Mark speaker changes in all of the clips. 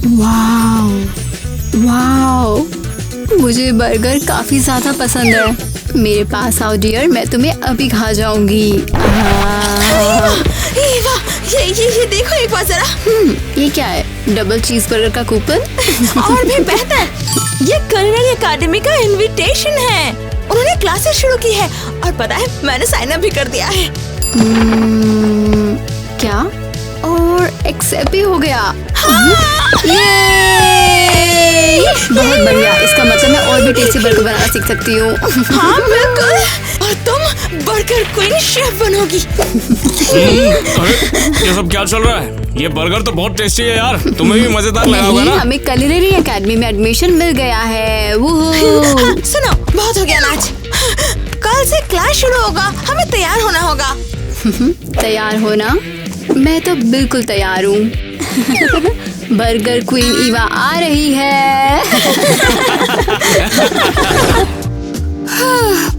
Speaker 1: Wow wow, मुझे burger काफी ज्यादा पसंद है। मेरे पास आओ डियर, मैं तुम्हें अभी खा जाऊंगी।
Speaker 2: ये देखो एक बार जरा।
Speaker 1: ये क्या है? डबल चीज बर्गर का कूपन?
Speaker 2: और भी बेहतर, ये कुलिनरी एकेडमी का इनविटेशन है। उन्होंने क्लासेस शुरू की है और पता है मैंने साइन अप भी कर दिया है।
Speaker 1: क्या? और एक्सेप्ट भी हो गया। बहुत बढ़िया, इसका मतलब मैं और भी टेस्टी बर्गर बनाना सीख सकती हूँ।
Speaker 2: हाँ बिल्कुल, और तुम बर्गर क्वीन शेफ बनोगी।
Speaker 3: अरे ये सब क्या चल रहा है? ये बर्गर तो बहुत टेस्टी है यार, तुम्हें भी मजेदार लगा होगा ना?
Speaker 1: हमें कुलिनरी एकेडमी में एडमिशन मिल गया है।
Speaker 2: सुनो, बहुत हो गया नाच। कल से क्लास शुरू होगा, हमें तैयार होना होगा।
Speaker 1: तैयार होना? मैं तो बिल्कुल तैयार हूँ। बर्गर क्वीन ईवा आ रही है।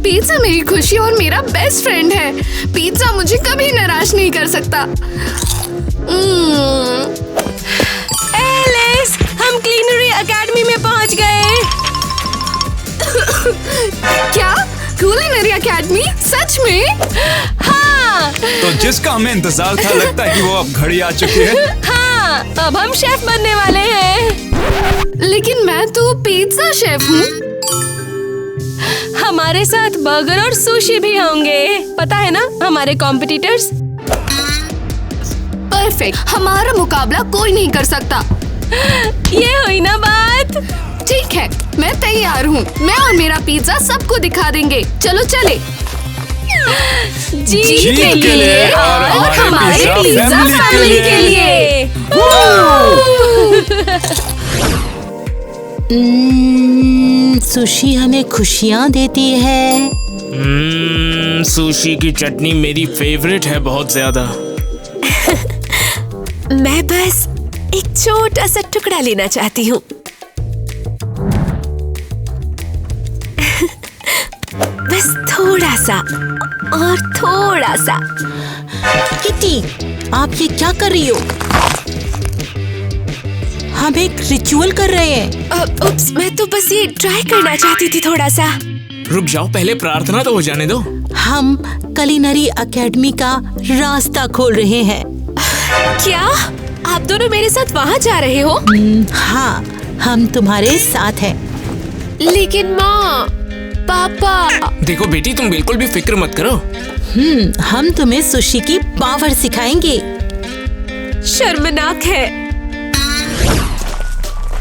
Speaker 4: पिज़्ज़ा मेरी खुशी और मेरा बेस्ट फ्रेंड है। पिज़्ज़ा मुझे कभी निराश नहीं कर सकता।
Speaker 2: एलिस, हम कुलिनरी एकेडमी में पहुंच गए।
Speaker 4: क्या? Culinary academy? सच में?
Speaker 2: हाँ।
Speaker 5: तो जिसका हमें इंतजार था, लगता है कि वो अब घड़ी आ चुकी है।
Speaker 2: हाँ, अब हम शेफ बनने वाले हैं।
Speaker 4: लेकिन मैं तो पिज़्ज़ा शेफ हूँ।
Speaker 2: हमारे साथ बर्गर और सुशी भी होंगे। पता है ना हमारे कॉम्पिटिटर्स।
Speaker 4: परफेक्ट, हमारा मुकाबला कोई नहीं कर सकता।
Speaker 2: ये हुई ना बात।
Speaker 4: ठीक है, मैं तैयार हूँ। मैं और मेरा पिज़्ज़ा सबको दिखा देंगे। चलो चले।
Speaker 2: जीत के लिए और हमारे पिज़्ज़ा फैमिली के लिए।
Speaker 6: सुशी हमें खुशियाँ देती है।
Speaker 3: सुशी की चटनी मेरी फेवरेट है बहुत ज्यादा।
Speaker 2: मैं बस एक छोटा सा टुकड़ा लेना चाहती हूँ। बस थोड़ा सा और थोड़ा सा।
Speaker 6: किटी, आप ये क्या कर रही हो? हम एक रिचुअल कर रहे हैं।
Speaker 2: उप्स, मैं तो बस ये ट्राई करना चाहती थी थोड़ा सा।
Speaker 3: रुक जाओ, पहले प्रार्थना तो हो जाने दो।
Speaker 6: हम कुलिनरी एकेडमी का रास्ता खोल रहे हैं।
Speaker 2: क्या आप दोनों मेरे साथ वहाँ जा रहे हो?
Speaker 6: हाँ, हम तुम्हारे साथ हैं।
Speaker 2: लेकिन माँ, पापा।
Speaker 3: देखो बेटी, तुम बिल्कुल भी फिक्र मत करो।
Speaker 6: हम तुम्हें सुशी की पावर सिखाएंगे।
Speaker 2: शर्मनाक है।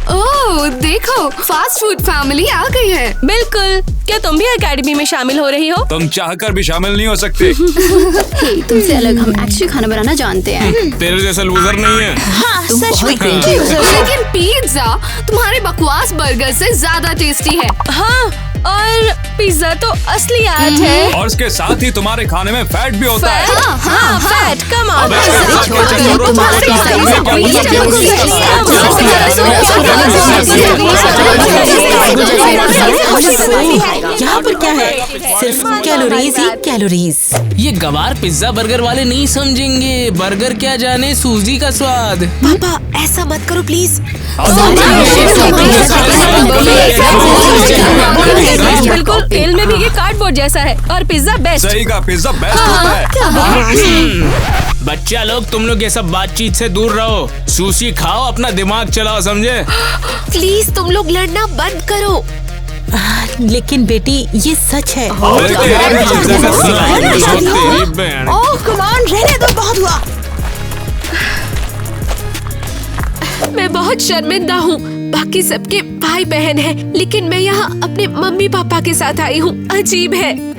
Speaker 4: ओह देखो, फास्ट फूड फैमिली आ गई है।
Speaker 2: बिल्कुल, क्या तुम भी एकेडमी में शामिल हो रही हो?
Speaker 5: तुम चाहकर भी शामिल नहीं हो सकते।
Speaker 1: तुमसे अलग हम एक्चुअली खाना बनाना जानते हैं।
Speaker 3: तेरे जैसा लूजर नहीं है।
Speaker 2: हाँ,
Speaker 1: तुम
Speaker 2: सच
Speaker 1: बहुत
Speaker 2: में।
Speaker 1: cringy हो।
Speaker 4: लेकिन पिज़्ज़ा तुम्हारे बकवास बर्गर से ज्यादा टेस्टी है।
Speaker 2: हाँ, और पिज़्ज़ा तो असली आर्ट है।
Speaker 5: और इसके साथ ही तुम्हारे खाने में फैट भी होता है।
Speaker 2: हाँ, फैट, कम ऑन।
Speaker 6: यहाँ पर क्या है? सिर्फ कैलोरीज ही कैलोरीज।
Speaker 3: ये गवार पिज्जा बर्गर वाले नहीं समझेंगे। बर्गर क्या जाने सूजी का स्वाद।
Speaker 2: पापा, ऐसा मत करो प्लीज। बिल्कुल, तेल में भी ये कार्डबोर्ड जैसा है और पिज्जा बेस्ट।
Speaker 5: सही का, पिज्जा बेस्ट होता है।
Speaker 3: बच्चा लोग, तुम लोग ये सब बातचीत से दूर रहो। सुशी खाओ, अपना दिमाग चलाओ, समझे?
Speaker 2: प्लीज तुम लोग लड़ना बंद करो।
Speaker 6: लेकिन बेटी, ये सच है।
Speaker 5: तेरी बहन।
Speaker 2: ओह कम ऑन, रहने दो, बहुत हुआ। मैं बहुत शर्मिंदा हूँ। बाकी सबके भाई बहन हैं, लेकिन मैं यहाँ अपने मम्मी पापा के साथ आई हूँ। अजीब है।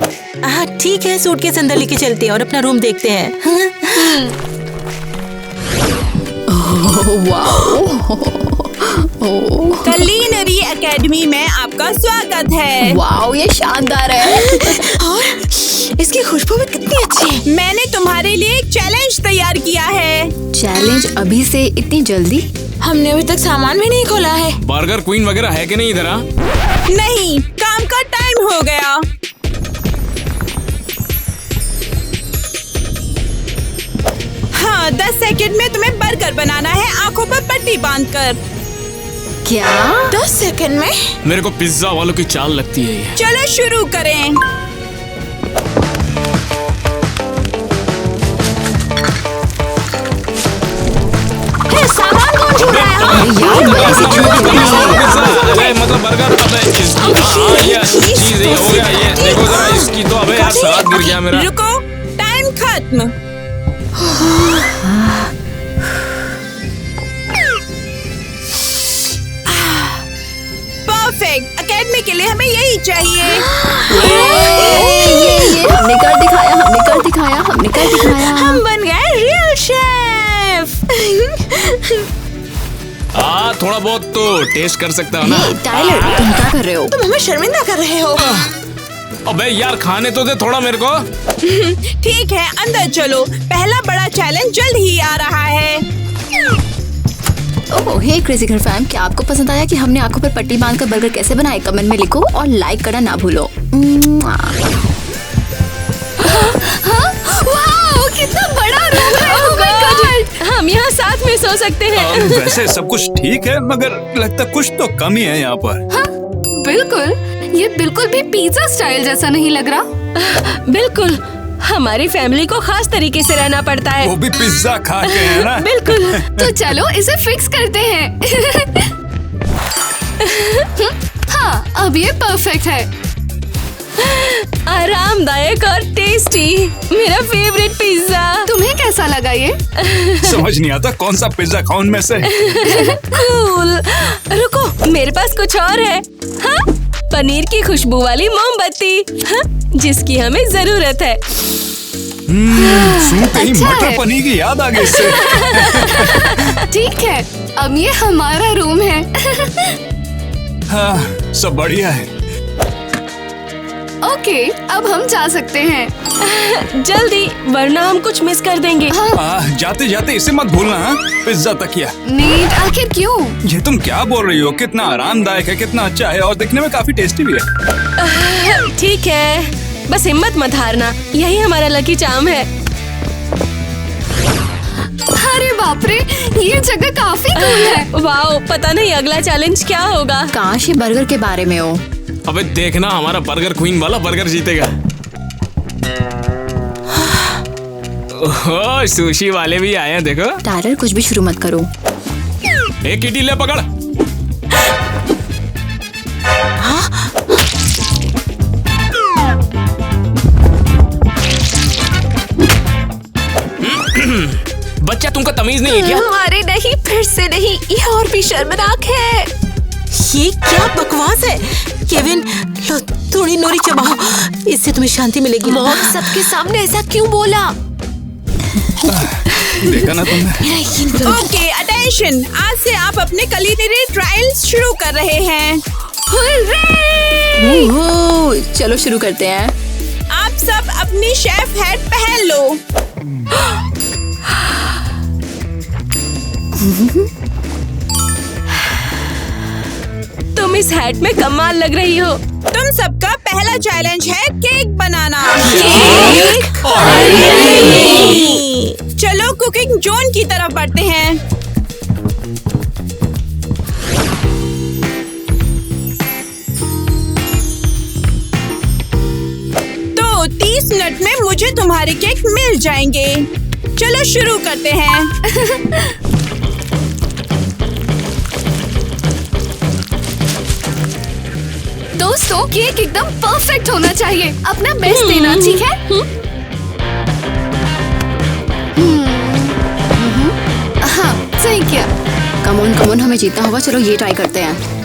Speaker 6: ठीक है, सूटकेस अंदर लेके चलते हैं और अपना रूम देखते हैं।
Speaker 7: कुलिनरी एकेडमी में आपका स्वागत है।
Speaker 1: वाओ, ये शानदार है।
Speaker 2: और इसकी खुशबू भी कितनी अच्छी है।
Speaker 7: मैंने तुम्हारे लिए एक चैलेंज तैयार किया है।
Speaker 1: चैलेंज? अभी से इतनी जल्दी?
Speaker 2: हमने अभी तक सामान भी नहीं खोला है।
Speaker 3: बर्गर क्वीन वगैरह है कि नहीं इधर?
Speaker 7: नहीं, काम का टाइम हो गया। हाँ, 10 सेकंड में तुम्हें बर्गर बनाना है, आंखों पर पट्टी बांधकर।
Speaker 1: क्या?
Speaker 7: 10 सेकंड में।
Speaker 3: मेरे को पिज्जा वालों की चाल लगती है ये।
Speaker 7: चलो शुरू करें।
Speaker 2: सामान कौन छू रहा है?
Speaker 1: अरे यार, मैं ऐसे छू रही हूँ।
Speaker 3: अरे मतलब बर्गर, अबे इसकी ये चीज ये हो गया, ये देखो जरा इसकी तो, अबे यार सलाद गिर गया मेरा।
Speaker 7: रुको, टाइम खत्म। परफेक्ट। एकेडमी के लिए हमें यही चाहिए।
Speaker 1: ये हमने कर दिखाया, हमने कर दिखाया, हमने कर दिखाया।
Speaker 7: हम बन गए रियल शेफ।
Speaker 3: थोड़ा बहुत तो टेस्ट कर सकता हूँ ना।
Speaker 1: ये टाइलर, तुम क्या कर रहे हो?
Speaker 7: तुम हमें शर्मिंदा कर रहे हो।
Speaker 3: अबे यार खाने तो दे थोड़ा मेरे को।
Speaker 7: ठीक है, अंदर चलो। पहला बड़ा चैलेंज जल्द ही आ रहा है।
Speaker 1: ओह हे क्रेजी घर फैम, क्या आपको पसंद आया कि हमने आंखों पर पट्टी बांधकर बर्गर कैसे बनाए? कमेंट में लिखो और लाइक करना ना भूलो।
Speaker 4: वाओ, कितना बड़ा रूम है। Oh my God!
Speaker 2: हम यहाँ साथ में सो सकते हैं।
Speaker 5: वैसे सब कुछ ठीक है, मगर लगता कुछ तो कमी है यहाँ पर।
Speaker 4: बिल्कुल, ये बिल्कुल भी पिज्जा स्टाइल जैसा नहीं लग रहा।
Speaker 2: बिल्कुल, हमारी फैमिली को खास तरीके से रहना पड़ता है।
Speaker 5: वो भी पिज्जा खा के है ना।
Speaker 2: बिल्कुल।
Speaker 4: तो चलो इसे फिक्स करते हैं। हाँ, अब ये परफेक्ट है।
Speaker 2: आरामदायक और टेस्टी, मेरा फेवरेट पिज्जा।
Speaker 4: तुम्हें कैसा लगा ये?
Speaker 5: समझ नहीं आता कौन सा पिज्जा खाऊं उनमें से।
Speaker 2: कूल। रुको, मेरे पास कुछ और है। हाँ, पनीर की खुशबू वाली मोमबत्ती, हाँ, जिसकी हमें जरूरत है।
Speaker 5: सूप ही
Speaker 4: अच्छा
Speaker 5: मटर
Speaker 4: है।
Speaker 5: पनीर की याद आ गई इससे।
Speaker 4: ठीक है, अब ये हमारा रूम है।
Speaker 5: हाँ, सब बढ़िया है।
Speaker 4: ओके, अब हम जा सकते हैं।
Speaker 2: जल्दी, वरना हम कुछ मिस कर देंगे।
Speaker 5: जाते जाते इसे मत भूलना। हाँ? पिज्जा तकिया।
Speaker 4: नीट, आखिर क्यों?
Speaker 5: ये तुम क्या बोल रही हो? कितना आरामदायक है, कितना अच्छा है और दिखने में काफी टेस्टी भी है।
Speaker 2: ठीक है, बस हिम्मत मत हारना, यही हमारा लकी चार्म है।
Speaker 4: अरे बाप रे, ये जगह काफी कूल है।
Speaker 2: वाओ, पता नहीं अगला चैलेंज क्या होगा।
Speaker 1: काश ये बर्गर के बारे में हो।
Speaker 3: अबे देखना, हमारा बर्गर क्वीन वाला बर्गर जीतेगा। ओह, सुशी वाले भी आए हैं देखो।
Speaker 1: टाइलर कुछ भी शुरू मत करो।
Speaker 3: एक किटी ले पकड़। बच्चा, तुमको तमीज नहीं है क्या?
Speaker 2: अरे नहीं, फिर से नहीं, ये और भी शर्मनाक है।
Speaker 6: ये क्या बकवास है? केविन, लो थोड़ी नोरी चबाओ, इससे तुम्हें शांति मिलेगी।
Speaker 2: मॉम सबके सामने ऐसा क्यों बोला?
Speaker 5: देखा ना तुमने।
Speaker 7: Okay, attention. आज से आप अपने कुलिनरी ट्रायल्स शुरू कर रहे हैं।
Speaker 1: ओहो, चलो शुरू करते हैं।
Speaker 7: आप सब अपनी शेफ हैट पहन लो।
Speaker 2: तुम इस हैट में कमाल लग रही हो।
Speaker 7: तुम सबका पहला चैलेंज है केक बनाना। चलो कुकिंग जोन की तरफ बढ़ते हैं। तो 30 मिनट में मुझे तुम्हारे केक मिल जाएंगे। चलो शुरू करते हैं।
Speaker 4: दोस्तों, केक एकदम परफेक्ट होना चाहिए। अपना बेस्ट देना, ठीक है? हाँ, सही किया।
Speaker 1: कम ऑन, हमें जीतना होगा। चलो ये ट्राई करते हैं।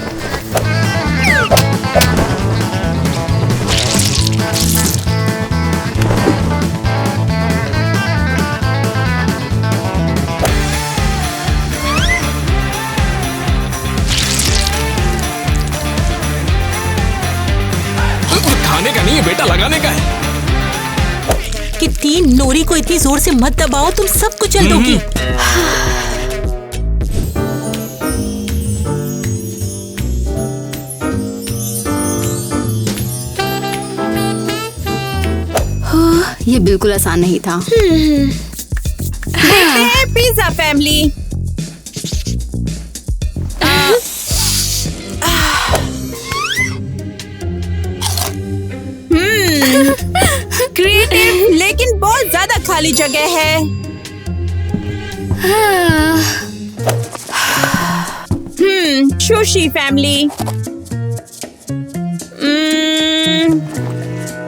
Speaker 3: खाने का नहीं है बेटा, लगाने का है।
Speaker 6: कितनी नोरी को इतनी जोर से मत दबाओ, तुम सब कुछ जल दोगी।
Speaker 1: ये बिल्कुल आसान नहीं था।
Speaker 7: देखते हैं पिज्जा फैमिली। खाली जगह है। Sushi family.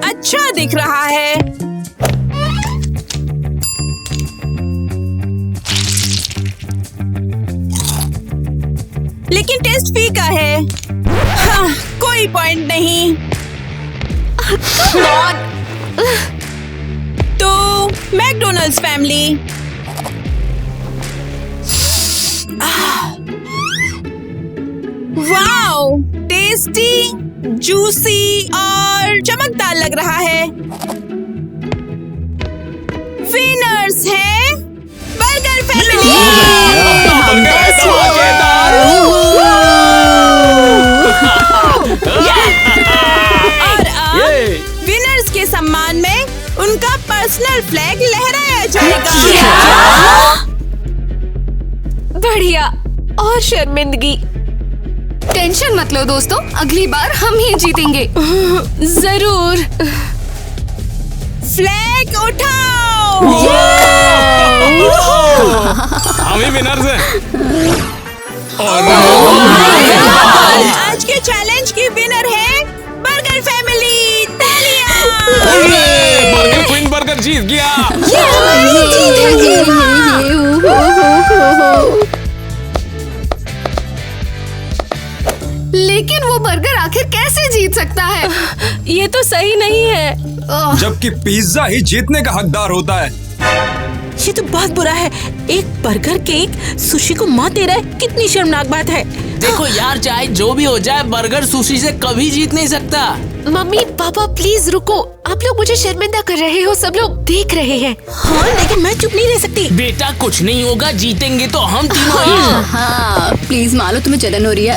Speaker 7: अच्छा दिख रहा है। लेकिन टेस्ट फीका है। हाँ, कोई पॉइंट नहीं। तो McDonald's family. Wow, tasty, juicy और चमकदार लग रहा है। विनर्स है बर्गर फैमिली। और अब विनर्स के सम्मान में उनका पर्सनल फ्लैग लहराया जाएगा।
Speaker 2: बढ़िया। और शर्मिंदगी।
Speaker 4: टेंशन मत लो दोस्तों, अगली बार हम ही जीतेंगे।
Speaker 2: जरूर।
Speaker 7: फ्लैग उठाओ।
Speaker 5: हम ही विनर्स हैं। और
Speaker 7: आज के चैलेंज की विनर है बर्गर फैमिली। तालियां।
Speaker 5: बर्गर क्वीन बर्गर जीत गया।
Speaker 4: लेकिन वो बर्गर आखिर कैसे जीत सकता है?
Speaker 2: ये तो सही नहीं है।
Speaker 5: जबकि पिज्जा ही जीतने का हकदार होता है।
Speaker 6: ये तो बहुत बुरा है। एक बर्गर केक सुशी को मात दे रहा है। कितनी शर्मनाक बात है।
Speaker 3: देखो यार, चाहे जो भी हो जाए, बर्गर सुशी से कभी जीत नहीं सकता।
Speaker 2: मम्मी पापा प्लीज रुको, आप लोग मुझे शर्मिंदा कर रहे हो, सब लोग देख रहे हैं।
Speaker 6: हाँ, लेकिन मैं चुप नहीं रह सकती।
Speaker 3: बेटा कुछ नहीं होगा, जीतेंगे तो हम तीनों ही।
Speaker 1: हाँ प्लीज मानो, तुम्हें जलन हो रही है।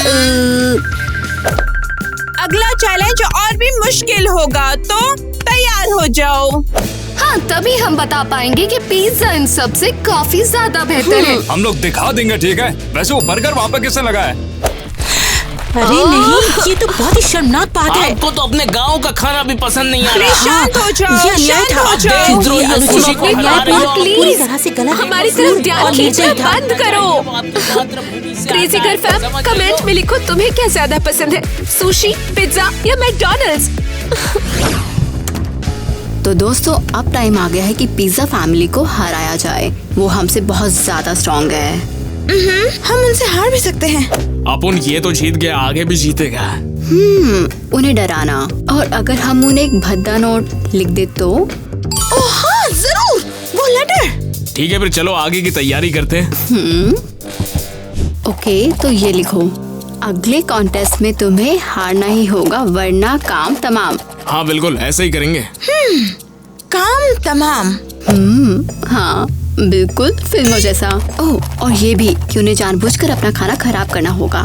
Speaker 7: अगला चैलेंज और भी मुश्किल होगा, तो तैयार हो जाओ।
Speaker 4: हाँ, तभी हम बता पाएंगे कि पिज्जा इन सब से काफी ज्यादा बेहतर है।
Speaker 5: हम लोग दिखा देंगे, ठीक है। वैसे वो बर्गर वहाँ पे किसने लगाया है?
Speaker 6: अरे नहीं, ये तो बहुत ही शर्मनाक बात है।
Speaker 3: आपको तो अपने गांव का खाना भी पसंद नहीं आ रहा।
Speaker 7: शांत हो जाओ,
Speaker 6: ये अन्याय
Speaker 7: शांत
Speaker 6: था।
Speaker 7: हो जाओ।
Speaker 3: देशद्रोही
Speaker 6: ये
Speaker 3: सुशी को
Speaker 6: अनुचित
Speaker 3: हरा रही हो।
Speaker 6: पूरी तरह से गलत है।
Speaker 2: हमारी तरफ ध्यान
Speaker 6: और
Speaker 2: खींचना
Speaker 6: निर्दयी था।
Speaker 2: बंद करो। क्रेजी घर फैम, कमेंट में लिखो तुम्हें क्या ज्यादा पसंद है, सुशी, पिज्जा या मैकडॉनल्ड्स।
Speaker 1: तो दोस्तों, अब टाइम आ गया है कि पिज्जा फैमिली को हराया जाए। वो हमसे बहुत ज्यादा स्ट्रॉन्ग है।
Speaker 7: हम उनसे हार भी सकते हैं।
Speaker 5: अपन ये तो जीत गया, आगे भी जीतेगा।
Speaker 1: उन्हें डराना, और अगर हम उन्हें एक भद्दा नोट लिख दे तो?
Speaker 7: हाँ जरूर, वो लेटर।
Speaker 5: ठीक है, फिर चलो आगे की तैयारी करते हैं।
Speaker 1: ओके, तो ये लिखो, अगले कॉन्टेस्ट में तुम्हें हारना ही होगा, वरना काम तमाम।
Speaker 5: हाँ बिल्कुल, ऐसे ही करेंगे।
Speaker 7: काम तमाम।
Speaker 1: हाँ बिल्कुल, फिल्मों जैसा। ओह, और ये भी कि उन्हें जानबूझकर अपना खाना खराब करना होगा।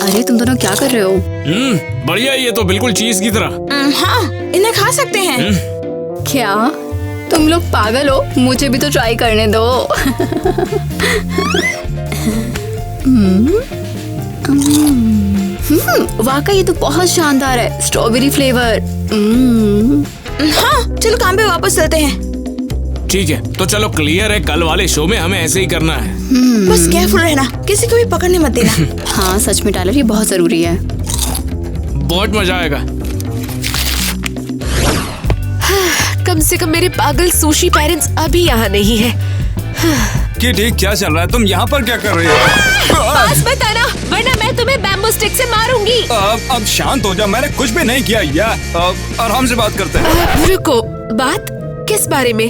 Speaker 1: अरे तुम दोनों क्या कर रहे हो?
Speaker 5: बढ़िया, ये तो बिल्कुल चीज की तरह।
Speaker 7: हाँ, इन्हें खा सकते हैं।
Speaker 1: क्या तुम लोग पागल हो? मुझे भी तो ट्राई करने दो। वाकई ये तो बहुत शानदार है, स्ट्रॉबेरी फ्लेवर।
Speaker 7: हाँ, चलो काम पे वापस चलते हैं।
Speaker 5: ठीक है, तो चलो क्लियर है, कल वाले शो में हमें ऐसे ही करना है।
Speaker 7: बस केयरफुल रहना, किसी को भी पकड़ने मत देना।
Speaker 1: हाँ सच में टाइलर, ये बहुत जरूरी है।
Speaker 5: बहुत मजा आएगा।
Speaker 2: कम से कम मेरे पागल सुशी पेरेंट्स अभी यहाँ नहीं है।
Speaker 5: किटी, क्या चल रहा है? तुम यहाँ पर क्या कर रही हो?
Speaker 2: पास बताना, वरना मैं तुम्हें बैम्बू स्टिक से मारूंगी।
Speaker 5: अब शांत हो जा, मैंने कुछ भी नहीं किया यार। आराम से बात करते हैं।
Speaker 2: रुको, बात किस बारे में?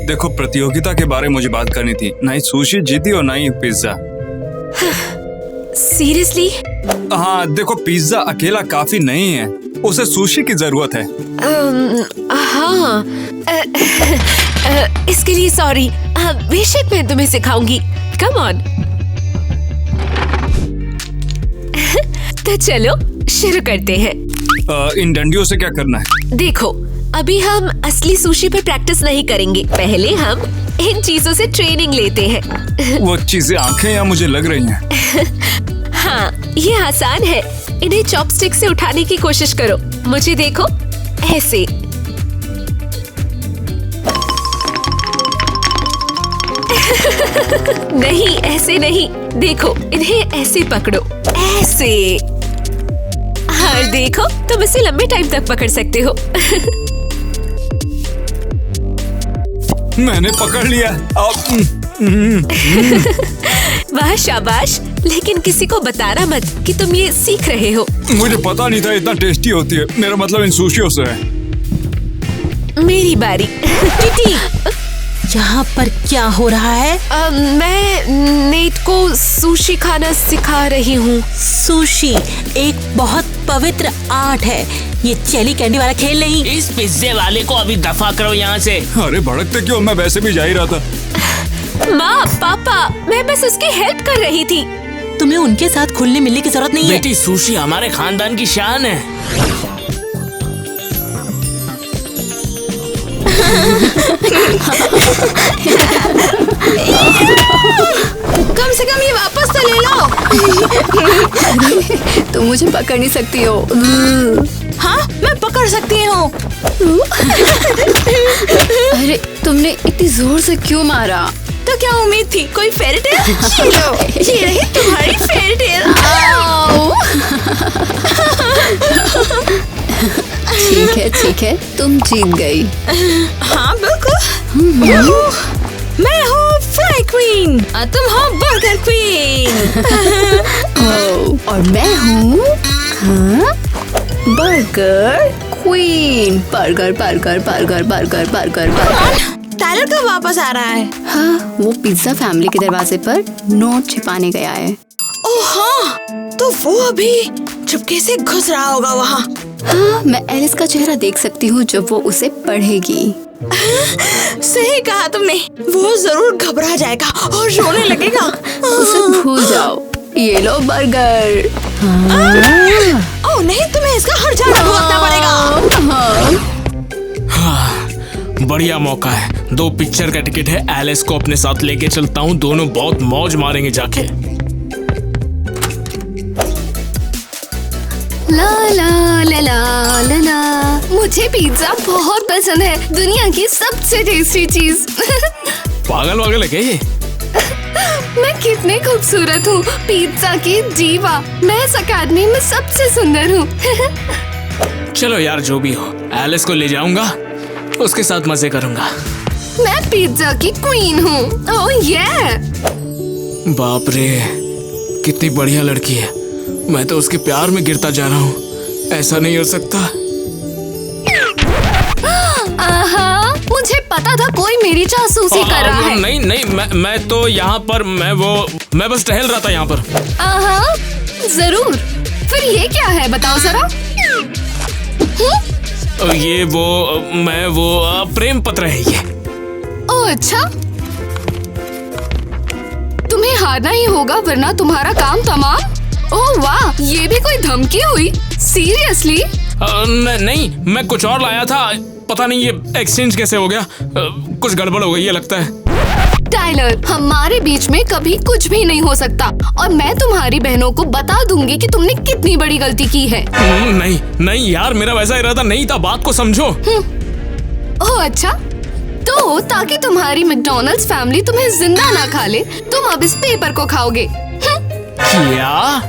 Speaker 5: देखो, प्रतियोगिता के बारे में मुझे बात करनी थी। ना ही सुशी जीती और ना ही पिज्जा।
Speaker 2: सीरियसली?
Speaker 5: हाँ देखो, पिज्जा अकेला काफी नहीं है, उसे सुशी की जरूरत है।
Speaker 2: हाँ, इसके लिए सॉरी। बेशक मैं तुम्हें सिखाऊंगी। Come on. तो चलो शुरू करते हैं।
Speaker 5: इन डंडियों से क्या करना है?
Speaker 2: देखो, अभी हम असली सुशी पर प्रैक्टिस नहीं करेंगे, पहले हम इन चीजों से ट्रेनिंग लेते हैं।
Speaker 5: वो चीजें आंखें या मुझे लग रही हैं।
Speaker 2: हाँ, ये आसान है। इन्हें चॉपस्टिक से उठाने की कोशिश करो। मुझे देखो, ऐसे। नहीं, ऐसे नहीं। देखो, इन्हें ऐसे पकड़ो, ऐसे। हाँ देखो, तुम इसे लंबे टाइम तक पकड़ सकते हो।
Speaker 5: मैंने पकड़ लिया।
Speaker 2: वाह, शाबाश। लेकिन किसी को बताना मत कि तुम ये सीख रहे हो।
Speaker 5: मुझे पता नहीं था इतना टेस्टी होती है। मेरा मतलब इन सुशियों से है।
Speaker 2: मेरी बारी।
Speaker 6: किटी, यहाँ पर क्या हो रहा है?
Speaker 2: मैं नेट को सुशी खाना सिखा रही हूँ।
Speaker 6: सुशी एक बहुत पवित्र आर्ट है। ये चेली कैंडी वाला खेल नहीं।
Speaker 3: इस पिज्जे वाले को अभी दफा करो यहाँ से।
Speaker 5: अरे भड़कते क्यों? मैं वैसे भी जा ही रहा था।
Speaker 2: माँ, पापा, मैं बस उसकी हेल्प कर रही थी।
Speaker 6: तुम्हें उनके साथ खुलने मिलने की जरूरत नहीं है।
Speaker 3: बेटी, सुशी हमारे खानदान की शान है।
Speaker 4: कम से कम ये वापस तो ले लो।
Speaker 1: तुम मुझे पकड़ नहीं सकती हो।
Speaker 6: हाँ, मैं पकड़ सकती हूँ।
Speaker 1: अरे तुमने इतनी जोर से क्यों मारा?
Speaker 4: तो क्या उम्मीद थी? कोई फेरी टेल? ये रही तुम्हारी फेरी टेल।
Speaker 1: ठीक है, तुम जीत गई।
Speaker 4: हाँ बिल्कुल। मैं हूँ फ्राई क्वीन, तुम हो बर्गर क्वीन।
Speaker 1: और मैं हूँ बर्गर क्वीन। बर्गर।
Speaker 4: टाइलर कब वापस आ रहा है?
Speaker 1: हाँ, वो पिज्जा फैमिली के दरवाजे पर नोट छिपाने गया है।
Speaker 4: ओह हाँ, तो वो अभी चुपके से घुस रहा होगा वहाँ।
Speaker 1: हाँ, मैं एलिस का चेहरा देख सकती हूँ जब वो उसे पढ़ेगी।
Speaker 4: सही कहा तुमने। वो जरूर घबरा जाएगा और रोने लगेगा।
Speaker 1: उसे भूल जाओ। ये लो बर्गर।
Speaker 4: ओह नहीं, तुम्हें इसका हर जाना भुगतना पड़ेगा।
Speaker 3: बढ़िया मौका है। 2 पिक्चर का टिकट है। एलिस को अपने साथ लेके चलता हूँ। दोनों बहुत मौज मारेंगे जाके।
Speaker 4: ला ला ला ला ला ला। मुझे पिज्जा बहुत पसंद है, दुनिया की सबसे टेस्टी चीज।
Speaker 3: पागल वागल है क्या ये?
Speaker 4: मैं कितनी खूबसूरत हूँ, पिज्जा की दीवा। मैं इस अकेडमी में सबसे सुंदर हूँ।
Speaker 3: चलो यार, जो भी हो, एलिस को ले जाऊंगा, उसके साथ मजे करूंगा।
Speaker 4: मैं पिज्जा की क्वीन हूँ। ओह ये।
Speaker 3: बाप रे, कितनी बढ़िया लड़की है। मैं तो उसके प्यार में गिरता जा रहा हूँ। ऐसा नहीं हो सकता।
Speaker 4: मुझे पता था कोई मेरी जासूसी कर रहा है।
Speaker 3: नहीं, मैं तो यहाँ पर मैं बस टहल रहा था यहाँ पर।
Speaker 4: जरूर। फिर ये क्या है, बताओ जरा।
Speaker 3: ये वो प्रेम पत्र है ये।
Speaker 4: ओह अच्छा, तुम्हें हारना ही होगा वरना तुम्हारा काम तमाम। ओह वाह, ये भी कोई धमकी हुई? सीरियसली?
Speaker 3: नहीं, मैं कुछ और लाया था। पता नहीं ये एक्सचेंज कैसे हो गया। कुछ गड़बड़ हो गई है लगता है।
Speaker 4: टाइलर, हमारे बीच में कभी कुछ भी नहीं हो सकता और मैं तुम्हारी बहनों को बता दूंगी कि तुमने कितनी बड़ी गलती की है।
Speaker 3: नहीं यार, मेरा वैसा इरादा नहीं था। बात को समझो।
Speaker 4: ओह अच्छा, तो ताकि तुम्हारी मैकडॉनल्ड्स फैमिली तुम्हें जिंदा ना खा ले, तुम अब इस पेपर को खाओगे।
Speaker 3: क्या?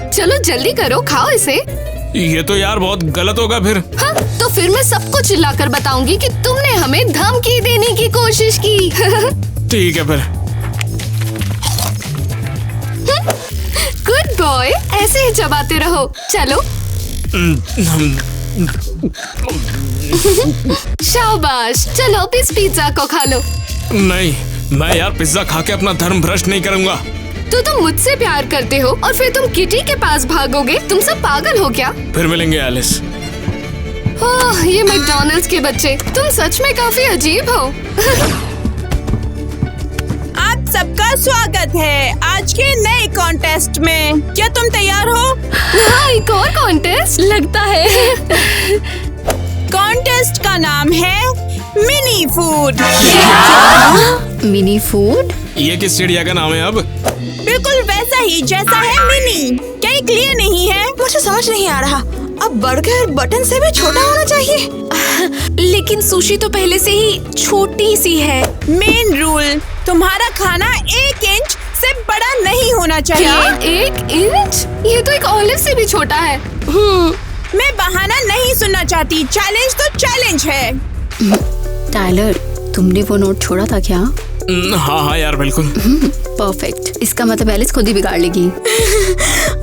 Speaker 4: चलो जल्दी करो, खाओ इसे।
Speaker 3: ये तो यार बहुत गलत होगा फिर।
Speaker 4: हाँ, तो फिर मैं सबको चिल्लाकर बताऊंगी कि तुमने हमें धमकी देने की कोशिश की।
Speaker 3: ठीक है फिर।
Speaker 4: गुड बॉय, ऐसे ही चबाते रहो। चलो। शाबाश, चलो अब इस पिज्जा को खा लो।
Speaker 3: नहीं, मैं यार पिज्जा खा के अपना धर्म भ्रष्ट नहीं करूंगा।
Speaker 4: तो तुम मुझसे प्यार करते हो और फिर तुम किटी के पास भागोगे? तुम सब पागल हो क्या?
Speaker 3: फिर मिलेंगे एलिस।
Speaker 4: ओह, ये मैकडॉनल्ड्स के बच्चे, तुम सच में काफी अजीब हो।
Speaker 7: आप सबका स्वागत है आज के नए कॉन्टेस्ट में। क्या तुम तैयार हो?
Speaker 4: हाँ, एक और कॉन्टेस्ट
Speaker 2: लगता है।
Speaker 7: कॉन्टेस्ट का नाम है मिनी फूड।
Speaker 1: Mini food?
Speaker 3: ये किस चिड़िया का नाम है अब?
Speaker 7: बिल्कुल वैसा ही जैसा है मिनी। क्या केक लिए नहीं है।
Speaker 8: मुझे समझ नहीं आ रहा, अब बर्गर बटन से भी छोटा होना चाहिए।
Speaker 4: लेकिन सुशी तो पहले से ही छोटी सी है।
Speaker 7: मेन रूल, तुम्हारा खाना 1 इंच से बड़ा नहीं होना
Speaker 4: क्या
Speaker 7: चाहिए।
Speaker 4: 1 इंच? ये तो एक ऑलिव से भी छोटा है।
Speaker 7: मैं बहाना नहीं सुनना चाहती, चैलेंज तो चैलेंज है।
Speaker 1: टाइलर, तुमने वो नोट छोड़ा था क्या?
Speaker 3: हाँ हाँ यार बिल्कुल।
Speaker 1: परफेक्ट। इसका मतलब एलिस खुद ही बिगाड़ लेगी।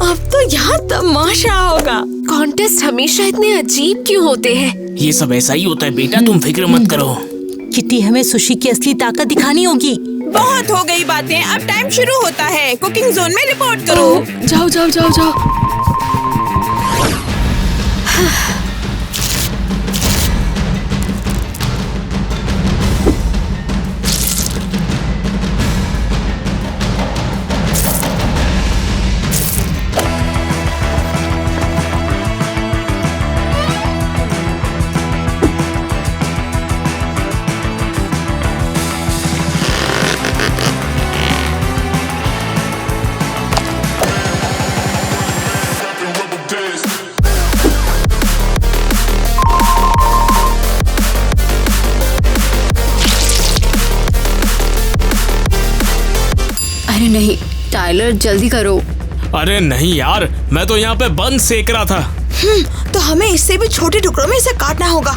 Speaker 8: अब तो यहाँ तमाशा होगा।
Speaker 4: कॉन्टेस्ट हमेशा इतने अजीब क्यों होते हैं?
Speaker 3: ये सब ऐसा ही होता है बेटा, तुम फिक्र मत करो।
Speaker 6: किट्टी, हमें सुशी की असली ताकत दिखानी होगी।
Speaker 7: बहुत हो गई बातें, अब टाइम शुरू होता है। कुकिंग जोन में रिपोर्ट करो।
Speaker 4: जाओ जाओ जाओ जाओ।
Speaker 1: अरे नहीं टाइलर, जल्दी करो।
Speaker 3: अरे नहीं यार, मैं तो यहाँ पे बन सेक रहा था।
Speaker 8: तो हमें इससे भी छोटे टुकड़ों में इसे काटना होगा।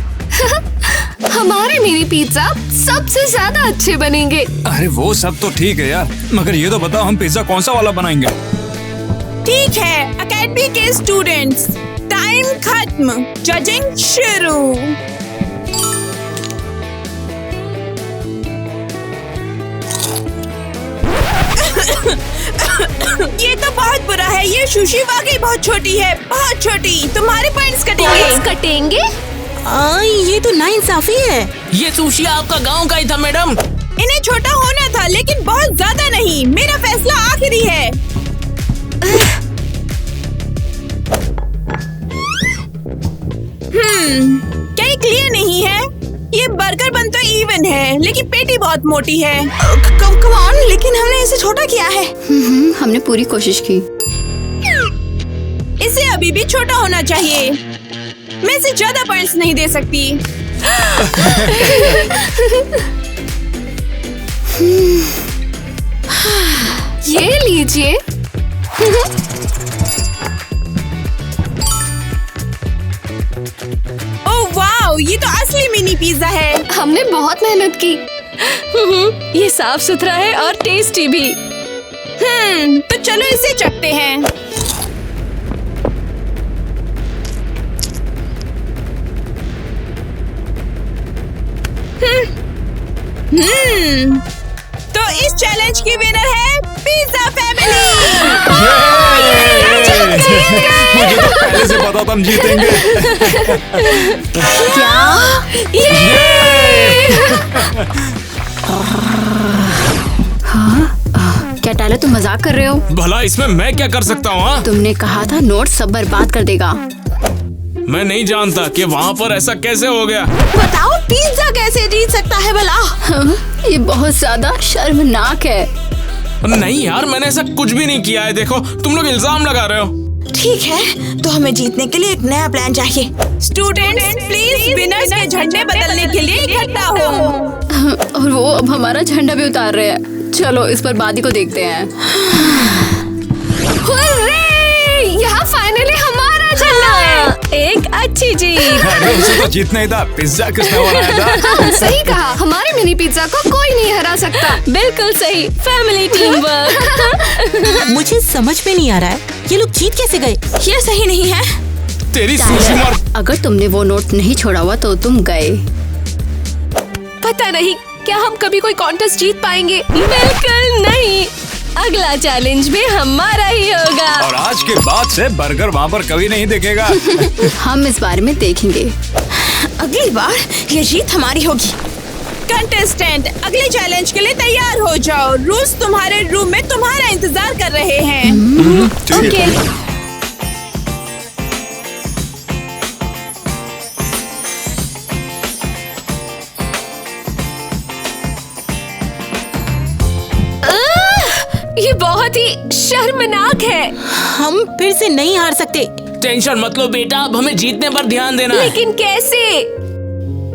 Speaker 4: हमारे मिनी पिज्जा सबसे ज्यादा अच्छे बनेंगे।
Speaker 5: अरे वो सब तो ठीक है यार, मगर ये तो बताओ हम पिज्जा कौन सा वाला बनाएंगे?
Speaker 7: ठीक है अकेडमी के स्टूडेंट्स, टाइम खत्म, जजिंग शुरू। ये तो बहुत बुरा है, ये सुशी वाकई बहुत छोटी है, बहुत छोटी। तुम्हारे पॉइंट्स
Speaker 4: कटेंगे?
Speaker 6: ये तो नाइंसाफी है।
Speaker 3: ये सुशी आपका गांव का ही था मैडम।
Speaker 7: इन्हें छोटा होना था, लेकिन बहुत ज्यादा नहीं। मेरा फैसला आखिरी है। केक लिए नहीं है। ये बर्गर बन तो इवन है, लेकिन पेटी बहुत मोटी है।
Speaker 8: कम ऑन, लेकिन हमने इसे छोटा किया है।
Speaker 1: हमने पूरी कोशिश की।
Speaker 7: इसे अभी भी छोटा होना चाहिए। मैं इसे ज्यादा पॉइंट्स नहीं दे सकती।
Speaker 4: ये लीजिए।
Speaker 7: ओह वाओ, ये तो असली मिनी पिज्जा है।
Speaker 4: हमने बहुत मेहनत की।
Speaker 2: ये साफ सुथरा है और टेस्टी भी।
Speaker 7: तो चलो इसे चखते हैं। तो इस चैलेंज की विनर है पिज्जा फैमिली।
Speaker 5: मुझे तो पहले से पता था हम जीतेंगे।
Speaker 1: क्या टाइलर, तुम मजाक कर रहे हो?
Speaker 3: भला इसमें मैं क्या कर सकता हूँ? हाँ?
Speaker 1: तुमने कहा था नोट सब बर्बाद कर देगा।
Speaker 3: मैं नहीं जानता कि वहाँ पर ऐसा कैसे हो गया।
Speaker 8: बताओ पिज्जा कैसे जीत सकता है भला?
Speaker 1: ये बहुत ज्यादा शर्मनाक है।
Speaker 3: नहीं यार, मैंने ऐसा कुछ भी नहीं किया है। देखो तुम लोग इल्जाम लगा रहे हो।
Speaker 8: ठीक है, तो हमें जीतने के लिए एक नया प्लान चाहिए।
Speaker 7: स्टूडेंट्स प्लीज विनर्स के झंडे बदलने के लिए इकट्ठा हो।
Speaker 1: और वो अब हमारा झंडा भी उतार रहे हैं। चलो इस पर बादी को देखते हैं।
Speaker 4: यहाँ फाइनली हमारा झंडा है।
Speaker 2: एक अच्छी जीत।
Speaker 5: अरे उसे तो जीतना ही था, पिज्जा किसने बनाया था?
Speaker 4: सही कहा, हमारे मिनी पिज्जा को कोई नहीं हरा सकता।
Speaker 2: बिल्कुल सही, फैमिली टीम वर्क।
Speaker 6: मुझे समझ में नहीं आ रहा है, ये लोग जीत कैसे गए?
Speaker 8: ये सही नहीं है।
Speaker 3: तेरी सुशी मार।
Speaker 1: अगर तुमने वो नोट नहीं छोड़ा हुआ तो तुम गए।
Speaker 4: पता नहीं क्या हम कभी कोई कॉन्टेस्ट जीत पाएंगे।
Speaker 2: बिल्कुल नहीं, अगला चैलेंज भी हमारा ही होगा।
Speaker 5: और आज के बाद से बर्गर वहाँ पर कभी नहीं दिखेगा।
Speaker 1: हम इस बारे में देखेंगे।
Speaker 8: अगली बार ये जीत हमारी होगी।
Speaker 7: कंटेस्टेंट अगले चैलेंज के लिए तैयार हो जाओ। रूल्स तुम्हारे रूम में तुम्हारा इंतजार कर रहे हैं।
Speaker 5: ओके।
Speaker 2: ये बहुत ही शर्मनाक है।
Speaker 6: हम फिर से नहीं हार सकते।
Speaker 3: टेंशन मत लो बेटा, अब हमें जीतने पर ध्यान देना है।
Speaker 2: लेकिन कैसे?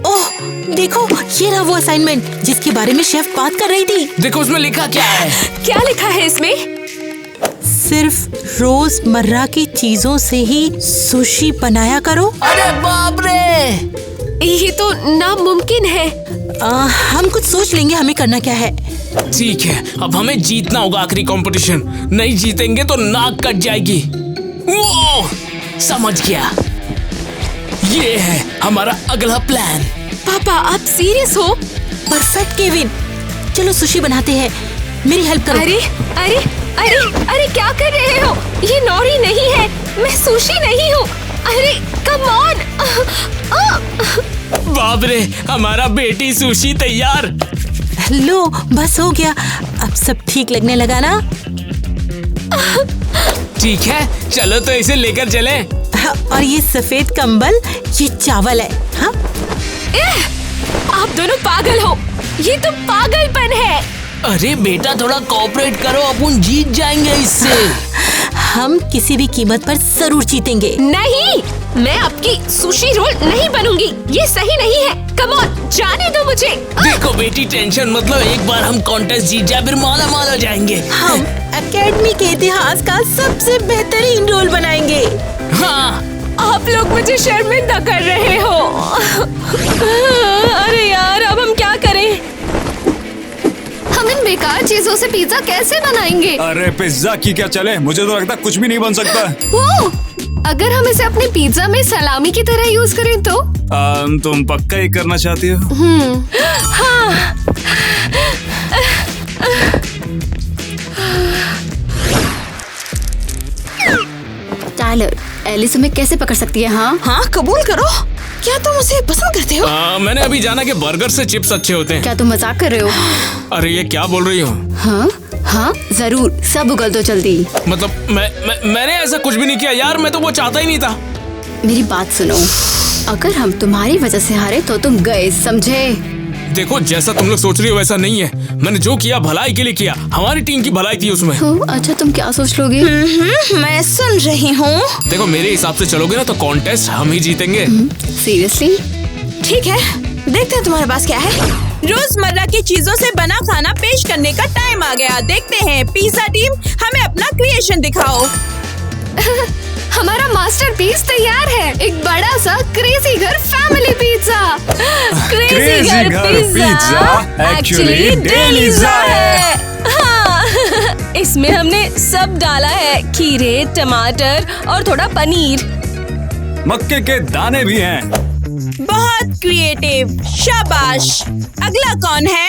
Speaker 6: ओह देखो, ये रहा वो असाइनमेंट जिसके बारे में शेफ बात कर रही थी।
Speaker 3: देखो उसमें लिखा क्या है।
Speaker 2: क्या लिखा है इसमें?
Speaker 6: सिर्फ रोजमर्रा की चीजों से ही सुशी बनाया करो।
Speaker 3: अरे बाप रे,
Speaker 2: ये तो नामुमकिन है।
Speaker 6: हम कुछ सोच लेंगे हमें करना क्या है।
Speaker 3: ठीक है, अब हमें जीतना होगा आखिरी कंपटीशन। नहीं जीतेंगे तो नाक कट जाएगी। वो समझ गया, ये है हमारा अगला प्लान।
Speaker 2: पापा आप सीरियस हो?
Speaker 6: परफेक्ट केविन, चलो सुशी बनाते हैं। मेरी हेल्प करो।
Speaker 2: अरे अरे अरे अरे क्या कर रहे हो? ये नोरी नहीं है, मैं सुशी नहीं हूँ। अरे कम ऑन।
Speaker 3: बाप रे, हमारा बेटी सुशी तैयार।
Speaker 6: लो बस हो गया, अब सब ठीक लगने लगा ना?
Speaker 3: ठीक है, चलो तो इसे लेकर चलें।
Speaker 6: और ये सफेद कंबल, ये चावल है। हाँ
Speaker 2: आप दोनों पागल हो, ये तो पागलपन है।
Speaker 3: अरे बेटा थोड़ा कोऑपरेट करो, अपन जीत जाएंगे इससे।
Speaker 6: हम किसी भी कीमत पर जरूर जीतेंगे।
Speaker 2: नहीं, मैं आपकी सुशी रोल नहीं बनूंगी, ये सही नहीं है। कम ऑन, जाने दो मुझे।
Speaker 3: देखो बेटी टेंशन मत लो, एक बार हम कॉन्टेस्ट जीत जाए फिर माला माल हो जाएंगे।
Speaker 6: हम एकेडमी के इतिहास का सबसे बेहतरीन रोल बनाएंगे।
Speaker 3: हाँ,
Speaker 2: आप लोग मुझे शर्मिंदा कर रहे हो। अरे यार, अब हम क्या करें?
Speaker 4: हम इन बेकार चीजों से पिज्जा कैसे बनाएंगे?
Speaker 5: अरे पिज्जा की क्या चले, मुझे तो लगता कुछ भी नहीं बन सकता।
Speaker 4: वो अगर हम इसे अपने पिज्जा में सलामी की तरह यूज करें तो?
Speaker 5: तुम पक्का ही करना चाहती हो?
Speaker 2: हाँ।
Speaker 1: टाइलर, एलिस तुम्हें कैसे पकड़ सकती है? हाँ
Speaker 8: हाँ कबूल करो, क्या तुम उसे पसंद करते हो?
Speaker 3: मैंने अभी जाना कि बर्गर से चिप्स अच्छे होते हैं।
Speaker 1: क्या तुम मजाक कर रहे हो?
Speaker 3: अरे ये क्या बोल रही हो?
Speaker 1: हाँ हाँ जरूर, सब उगल दो जल्दी।
Speaker 3: मतलब मैंने ऐसा कुछ भी नहीं किया यार, मैं तो वो चाहता ही नहीं था।
Speaker 1: मेरी बात सुनो, अगर हम तुम्हारी वजह से हारे तो तुम गए, समझे?
Speaker 3: देखो जैसा तुम लोग सोच रही हो वैसा नहीं है। मैंने जो किया भलाई के लिए किया, हमारी टीम की भलाई थी उसमें।
Speaker 1: अच्छा तुम क्या सोच लोगे?
Speaker 8: मैं सुन रही हूँ।
Speaker 3: देखो मेरे हिसाब से चलोगे ना तो कॉन्टेस्ट हम ही जीतेंगे।
Speaker 1: सीरियसली?
Speaker 8: ठीक है, देखते हैं तुम्हारे पास क्या है।
Speaker 7: रोजमर्रा की चीजों से बना खाना पेश करने का टाइम आ गया। देखते हैं पिज्जा टीम, हमें अपना क्रिएशन दिखाओ।
Speaker 4: हमारा मास्टरपीस तैयार है, एक बड़ा सा क्रेजी घर फैमिली पिज्जा।
Speaker 2: क्रेजी घर पिज्जा एक्चुअली डेलीजा है। हाँ, इसमें हमने सब डाला है, खीरे, टमाटर और थोड़ा पनीर।
Speaker 5: मक्के के दाने भी हैं।
Speaker 7: बहुत क्रिएटिव, शाबाश। अगला कौन है?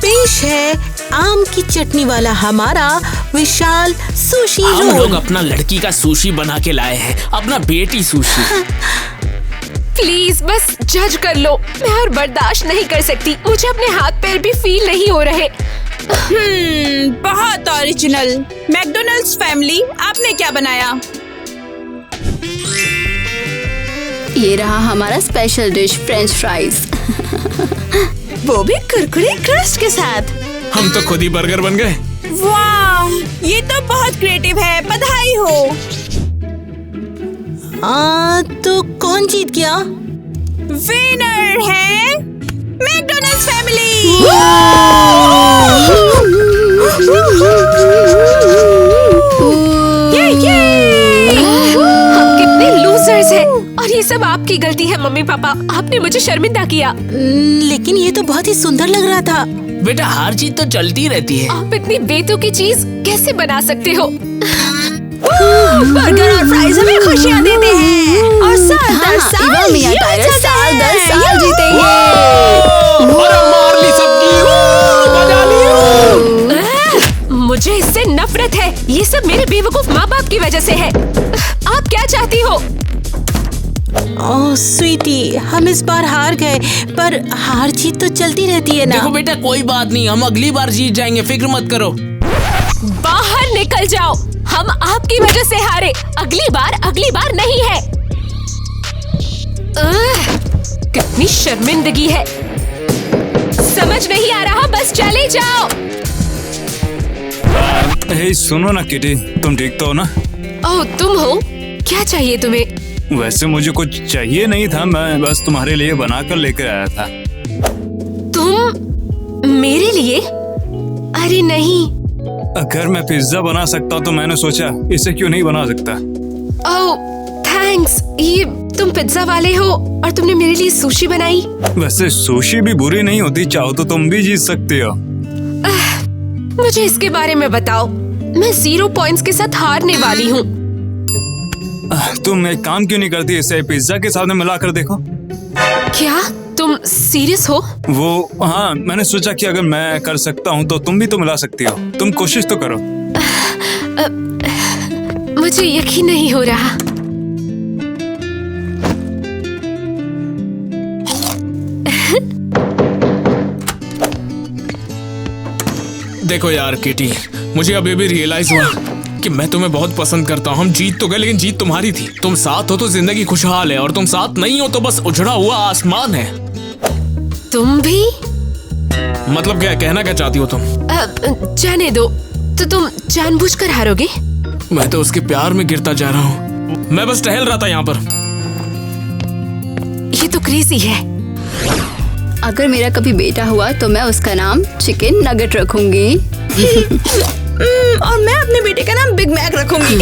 Speaker 6: पेश है आम की चटनी वाला हमारा विशाल सुशी
Speaker 3: हम लोग
Speaker 6: रोल।
Speaker 3: अपना लड़की का सुशी बना के लाए हैं, अपना बेटी सुशी।
Speaker 2: प्लीज बस जज कर लो, मैं और बर्दाश्त नहीं कर सकती। मुझे अपने हाथ पैर भी फील नहीं हो रहे।
Speaker 7: बहुत ओरिजिनल। मैकडोनल्ड्स फैमिली, आपने क्या बनाया?
Speaker 1: ये रहा हमारा स्पेशल डिश, फ्रेंच फ्राइज।
Speaker 8: वो भी कुरकुरे क्रस्ट के साथ।
Speaker 3: हम तो खुद ही बर्गर बन गए।
Speaker 7: वाह, ये तो बहुत क्रिएटिव है, बधाई हो।
Speaker 6: तो कौन जीत गया?
Speaker 7: विनर है मैकडोनल्ड्स फैमिली।
Speaker 2: हम कितने लूजर्स हैं, और ये सब आपकी गलती है मम्मी पापा, आपने मुझे शर्मिंदा किया।
Speaker 6: लेकिन ये तो बहुत ही सुंदर लग रहा था।
Speaker 3: बेटा हार जीत तो चलती रहती है।
Speaker 2: आप इतनी बेतुकी चीज कैसे बना सकते हो?
Speaker 8: बर्गर और फ्राइज हमें खुशियाँ देते हैं और साल दर साल
Speaker 1: इवा मियां
Speaker 8: यूं
Speaker 1: टाइलर
Speaker 8: जाते
Speaker 1: साल दर
Speaker 8: हैं।
Speaker 1: साल जीतेंगे।
Speaker 3: अरे मार ली सबकी, बजा ली।
Speaker 2: मुझे इससे नफरत है, ये सब मेरे बेवकूफ माँ बाप की वजह से है। आप क्या चाहती हो?
Speaker 6: ओह स्वीटी, हम इस बार हार गए, पर हार जीत तो चलती रहती है ना।
Speaker 3: देखो बेटा कोई बात नहीं, हम अगली बार जीत जाएंगे, फिक्र मत करो।
Speaker 2: बाहर निकल जाओ, हम आपकी वजह से हारे, अगली बार नहीं है। कितनी मेरी शर्मिंदगी है। समझ नहीं आ रहा, बस चले जाओ।
Speaker 5: हे सुनो ना किटी, तुम ठीक तो हो ना?
Speaker 2: ओह, तुम हो? क्या चाहिए तुम्हें?
Speaker 5: वैसे मुझे कुछ चाहिए नहीं था, मैं बस तुम्हारे लिए बनाकर लेकर आया था।
Speaker 2: तुम मेरे लिए? अरे नहीं।
Speaker 5: अगर मैं पिज्जा बना सकता हूँ तो मैंने सोचा इसे क्यों नहीं बना सकता।
Speaker 2: ओह थैंक्स। ये तुम पिज्जा वाले हो और तुमने मेरे लिए सुशी बनाई।
Speaker 5: वैसे सुशी भी बुरी नहीं होती, चाहो तो तुम भी जीत सकते हो।
Speaker 2: मुझे इसके बारे में बताओ। मैं 0 पॉइंट्स के साथ हारने वाली हूँ।
Speaker 5: तुम एक काम क्यों नहीं करती, इसे पिज्जा के साथ में मिला कर देखो।
Speaker 2: क्या तुम सीरियस हो?
Speaker 5: वो हाँ, मैंने सोचा कि अगर मैं कर सकता हूँ तो तुम भी तो मिला सकती हो। तुम कोशिश तो करो।
Speaker 2: मुझे यकीन नहीं हो रहा।
Speaker 3: देखो यार किटी, मुझे अभी भी रियलाइज हुआ कि मैं तुम्हें बहुत पसंद करता हूँ। हम जीत तो गए लेकिन जीत तुम्हारी थी। तुम साथ हो तो जिंदगी खुशहाल है और तुम साथ नहीं हो तो बस उजड़ा हुआ आसमान है।
Speaker 2: तुम भी?
Speaker 3: मतलब क्या कहना क्या चाहती हो तुम?
Speaker 2: जाने दो। तो तुम जानबूझकर हारोगे?
Speaker 3: मैं तो उसके प्यार में गिरता जा रहा हूँ। मैं बस टहल रहा था यहाँ पर।
Speaker 2: ये तो क्रेजी है।
Speaker 1: अगर मेरा कभी बेटा हुआ तो मैं उसका नाम चिकन नगेट रखूंगी।
Speaker 8: और मैं अपने बेटे का नाम बिग मैक रखूंगी।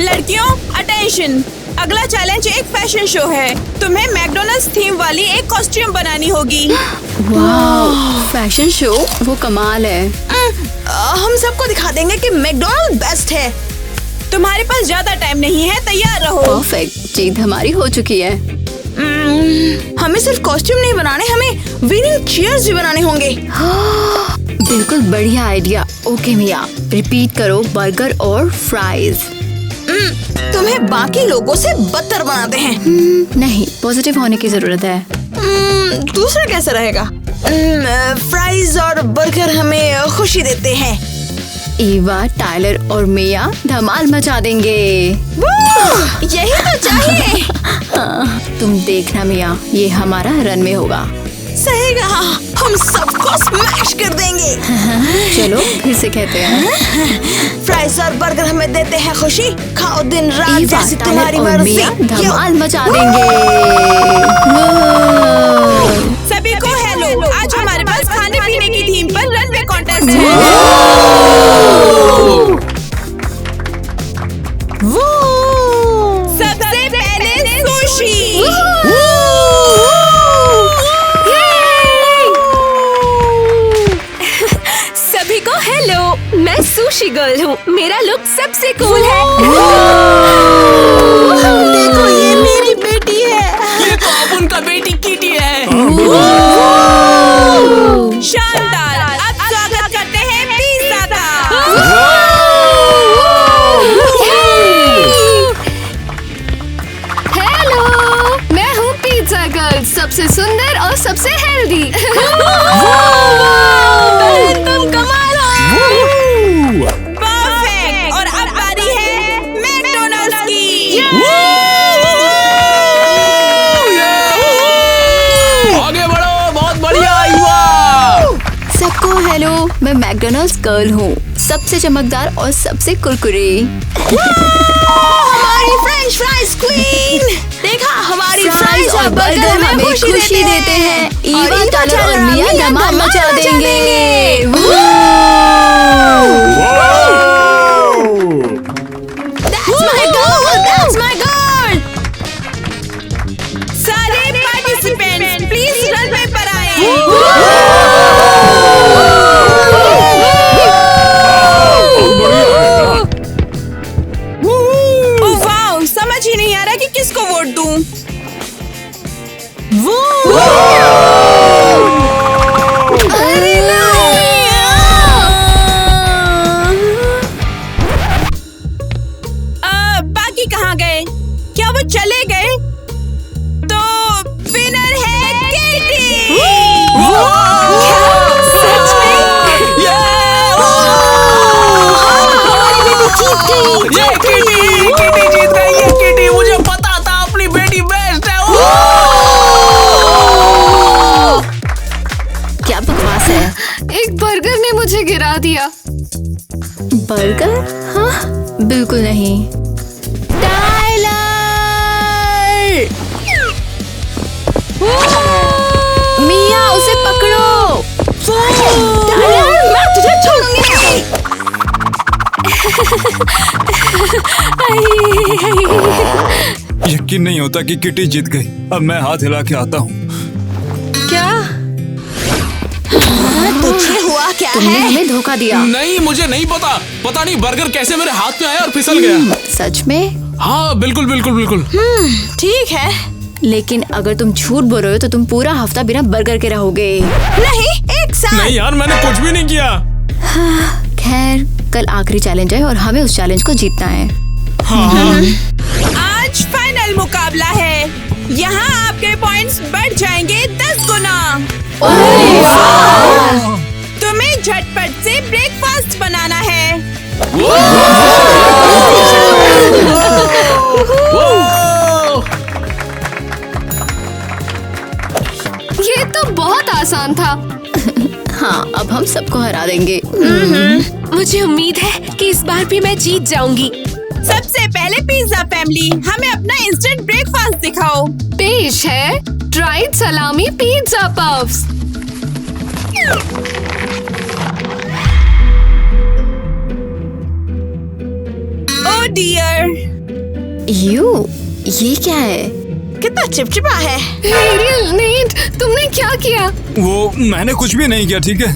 Speaker 7: लड़कियों अटेंशन, अगला चैलेंज एक फैशन शो है। तुम्हें मैकडॉनल्ड्स थीम वाली एक कॉस्ट्यूम बनानी होगी।
Speaker 1: वाह, फैशन शो, वो कमाल है।
Speaker 8: हम सबको दिखा देंगे कि मैकडॉनल्ड बेस्ट है।
Speaker 7: तुम्हारे पास ज्यादा टाइम नहीं है, तैयार रहो।
Speaker 1: परफेक्ट, जीत हमारी हो चुकी है।
Speaker 8: हमें सिर्फ कॉस्ट्यूम नहीं बनाने, हमें विनिंग चीयर्स भी बनाने होंगे।
Speaker 1: बिल्कुल बढ़िया आइडिया। ओके मिया, रिपीट करो बर्गर और फ्राइज।
Speaker 8: तुम्हें बाकी लोगों से बदतर बनाते हैं।
Speaker 1: नहीं, पॉजिटिव होने की जरूरत है।
Speaker 8: दूसरा कैसा रहेगा? फ्राइज और बर्गर हमें खुशी देते हैं।
Speaker 1: ईवा, टाइलर और मिया धमाल मचा देंगे।
Speaker 8: यही तो चाहिए।
Speaker 1: तुम देखना मिया, ये हमारा रनवे होगा।
Speaker 8: सही कहा, हम सबको स्मैश कर देंगे।
Speaker 1: चलो फिर से कहते हैं।
Speaker 8: फ्राइज और बर्गर हमें देते हैं खुशी, खाओ दिन रात
Speaker 1: ईवा,
Speaker 8: जैसी
Speaker 1: टाइलर
Speaker 8: तुम्हारी
Speaker 1: और
Speaker 8: मर्जी।
Speaker 1: मिया धमाल मचा देंगे।
Speaker 7: सभी को हेलो, आज हमारे पास खाने पीने की थीम पर रनवे कॉन्टेस्ट है। सबसे पहले सुशी।
Speaker 2: सभी को हेलो, मैं सुशी गर्ल हूँ। मेरा लुक सबसे कूल है।
Speaker 8: देखो, ये मेरी बेटी है।
Speaker 3: ये तो अब उनका बेटी किटी है।
Speaker 7: शानदार, अब स्वागत करते हैं पिज़्ज़ा का।
Speaker 4: हेलो, मैं हूँ पिज़्ज़ा गर्ल, सबसे सुंदर और सबसे हेल्दी।
Speaker 2: तुम कमाल हो।
Speaker 7: परफेक्ट। और अब बारी है मैकडॉनल्ड्स की।
Speaker 3: आगे बढ़ो, बहुत बढ़िया ईवा।
Speaker 1: सबको हेलो, मैं मैकडॉनल्ड्स गर्ल हूँ, सबसे चमकदार और सबसे कुरकुरे।
Speaker 8: हमारी फ्रेंच फ्राइज क्वीन। देखा, हमारी फ्राइज और बर्गर हमें खुशी देते हैं।
Speaker 1: ईवा, टाइलर और मिया धमाल मचा देंगे।
Speaker 8: That's my goal, that's my goal.
Speaker 7: सारे पार्टिसिपेंट्स प्लीज रनवे पर आएं। ओह वाओ, समझ ही नहीं आ रहा कि किसको वोट दूं।
Speaker 8: अरे
Speaker 7: बाकी कहाँ गए? क्या वो चले गए? तो विनर है किटी।
Speaker 2: सच में?
Speaker 3: ये किटी जीत गई। ये किटी, मुझे पता था अपनी बेटी बेस्ट है।
Speaker 4: मुझे गिरा दिया।
Speaker 1: बर्गर? हाँ, बिल्कुल नहीं। टाइलर! मिया, उसे पकड़ो।
Speaker 2: टाइलर, मैं तुझे छोड़ूंगी नहीं।
Speaker 5: यकीन नहीं होता कि किटी जीत गई। अब मैं हाथ हिला के आता हूँ।
Speaker 2: क्या
Speaker 8: तुझे हुआ क्या
Speaker 1: तुमने
Speaker 8: है?
Speaker 1: हमें धोखा दिया।
Speaker 3: नहीं, मुझे नहीं पता। पता नहीं बर्गर कैसे मेरे हाथ में आया और फिसल गया।
Speaker 1: सच में?
Speaker 3: हाँ, बिल्कुल बिल्कुल बिल्कुल।
Speaker 8: ठीक है।
Speaker 1: लेकिन अगर तुम झूठ बोल रहे हो तो तुम पूरा हफ्ता बिना बर्गर के रहोगे।
Speaker 8: नहीं, एक साथ।
Speaker 3: नहीं यार, मैंने कुछ भी नहीं किया।
Speaker 1: खैर, कल आखिरी चैलेंज है और हमें उस चैलेंज को जीतना है।
Speaker 7: आज फाइनल मुकाबला है। यहाँ आपके पॉइंट्स बढ़ जाएंगे 10 गुना। तुम्हें झटपट से ब्रेकफास्ट बनाना है।
Speaker 4: ये तो बहुत आसान था।
Speaker 1: हाँ, अब हम सबको हरा देंगे।
Speaker 2: मुझे उम्मीद है कि इस बार भी मैं जीत जाऊंगी।
Speaker 7: सबसे पहले पिज्जा फैमिली, हमें अपना इंस्टेंट ब्रेकफास्ट दिखाओ।
Speaker 4: पेश है ड्राइड सलामी पिज्जा पफ्स।
Speaker 7: ओह डियर,
Speaker 1: ये क्या है?
Speaker 8: कितना चिपचिपा है।
Speaker 4: एरियल, नीट, तुमने क्या किया?
Speaker 5: वो मैंने कुछ भी नहीं किया, ठीक है?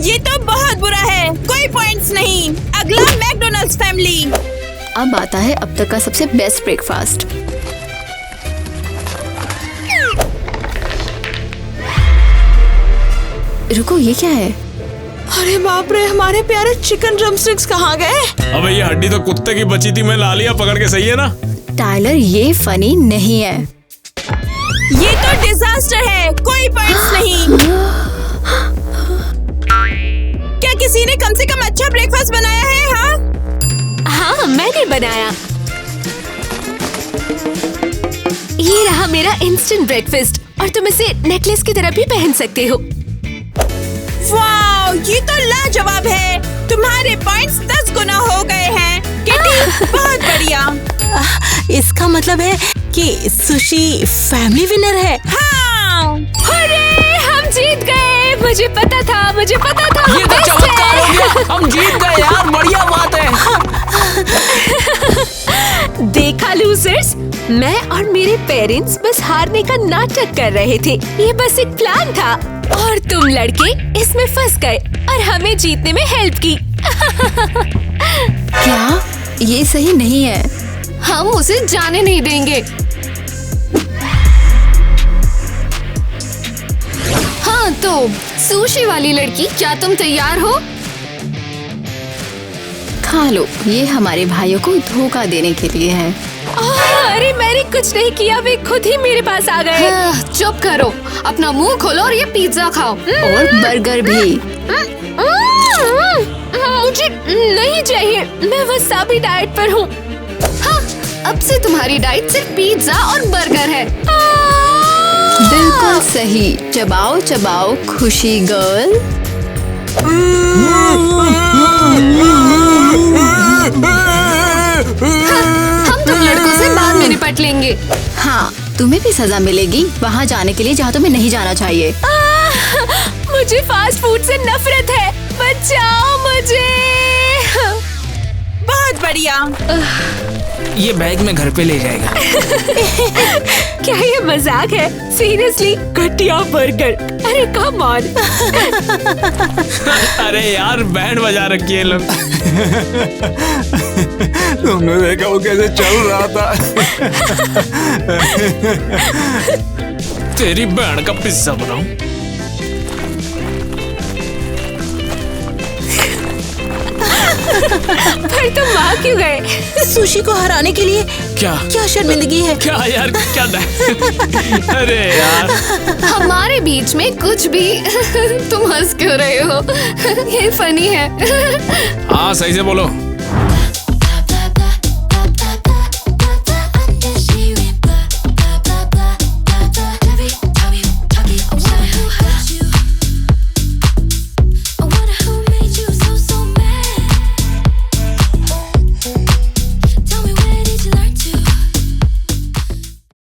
Speaker 7: ये तो बहुत बुरा है। कोई पॉइंट्स नहीं। अगला मैकडोनल्ड्स फैमिली।
Speaker 1: अब आता है अब तक का सबसे बेस्ट ब्रेकफास्ट। रुको, ये क्या है?
Speaker 8: अरे बाप रे, हमारे प्यारे चिकन ड्रमस्टिक्स कहाँ गए?
Speaker 3: अबे ये हड्डी तो कुत्ते की बची थी, मैं ला लिया पकड़ के, सही है ना?
Speaker 1: टाइलर, ये फनी नहीं है।
Speaker 7: ये तो डिजास्टर है। कोई पॉइंट्स नहीं। क्या किसी ने कम से कम अच्छा ब्रेकफास्ट बनाया है?
Speaker 2: हाँ, मैंने बनाया। ये रहा मेरा इंस्टेंट ब्रेकफास्ट और तुम इसे नेकलेस की तरह भी पहन सकते हो।
Speaker 7: वाओ, ये तो लाजवाब है। तुम्हारे पॉइंट्स 10 गुना हो गए हैं। किटी, बहुत बढ़िया।
Speaker 6: इसका मतलब है कि सुशी फैमिली विनर है।
Speaker 7: हाँ,
Speaker 2: अरे, हम जीत गए। मुझे पता था।
Speaker 3: ये तो चमत्कार हो गया, हम जीत गए यार, बढ़िया बात है।
Speaker 2: देखा लूजर्स, मैं और मेरे पेरेंट्स बस हारने का नाटक कर रहे थे। ये बस एक प्लान था और तुम लड़के इसमें फंस गए और हमें जीतने में हेल्प की।
Speaker 1: क्या? ये सही नहीं है।
Speaker 4: हम उसे जाने नहीं देंगे। हाँ तो सुशी वाली लड़की, क्या तुम तैयार हो?
Speaker 1: खा लो, ये हमारे भाइयों को धोखा देने के लिए है।
Speaker 2: अरे मैंने कुछ नहीं किया, वे खुद ही मेरे पास आ गए।
Speaker 4: चुप करो, अपना मुंह खोलो और ये पिज्जा खाओ।
Speaker 1: और बर्गर भी।
Speaker 2: मुझे नहीं चाहिए, मैं वसाबी डाइट पर हूँ।
Speaker 4: हाँ, अब से तुम्हारी डाइट सिर्फ पिज्जा और बर्गर है।
Speaker 1: बिल्कुल सही। चबाओ चबाओ खुशी गर्ल।
Speaker 4: हम तुम लड़कों से बाद में निपट लेंगे।
Speaker 1: हाँ, तुम्हें भी सजा मिलेगी वहाँ जाने के लिए जहाँ तुम्हें नहीं जाना चाहिए।
Speaker 2: मुझे फास्ट फूड से नफरत है, बचाओ मुझे।
Speaker 7: बहुत बढ़िया।
Speaker 3: ये बैग में घर पे ले जाएगा।
Speaker 2: क्या ये मजाक है? सीरियसली, घटिया बर्गर। अरे कम ऑन।
Speaker 3: अरे यार, बैंड बजा रखी है लोग।
Speaker 5: तुमने देखा वो कैसे चल रहा था?
Speaker 3: तेरी बैंड का पिज्जा बनाऊं?
Speaker 2: पर तुम वहाँ क्यों गए?
Speaker 6: सुशी को हराने के लिए
Speaker 3: क्या
Speaker 6: शर्मिंदगी है?
Speaker 3: क्या यार, क्या अरे यार,
Speaker 4: हमारे बीच में कुछ भी। तुम हंस क्यों रहे हो? ये फनी है।
Speaker 3: हाँ सही से बोलो।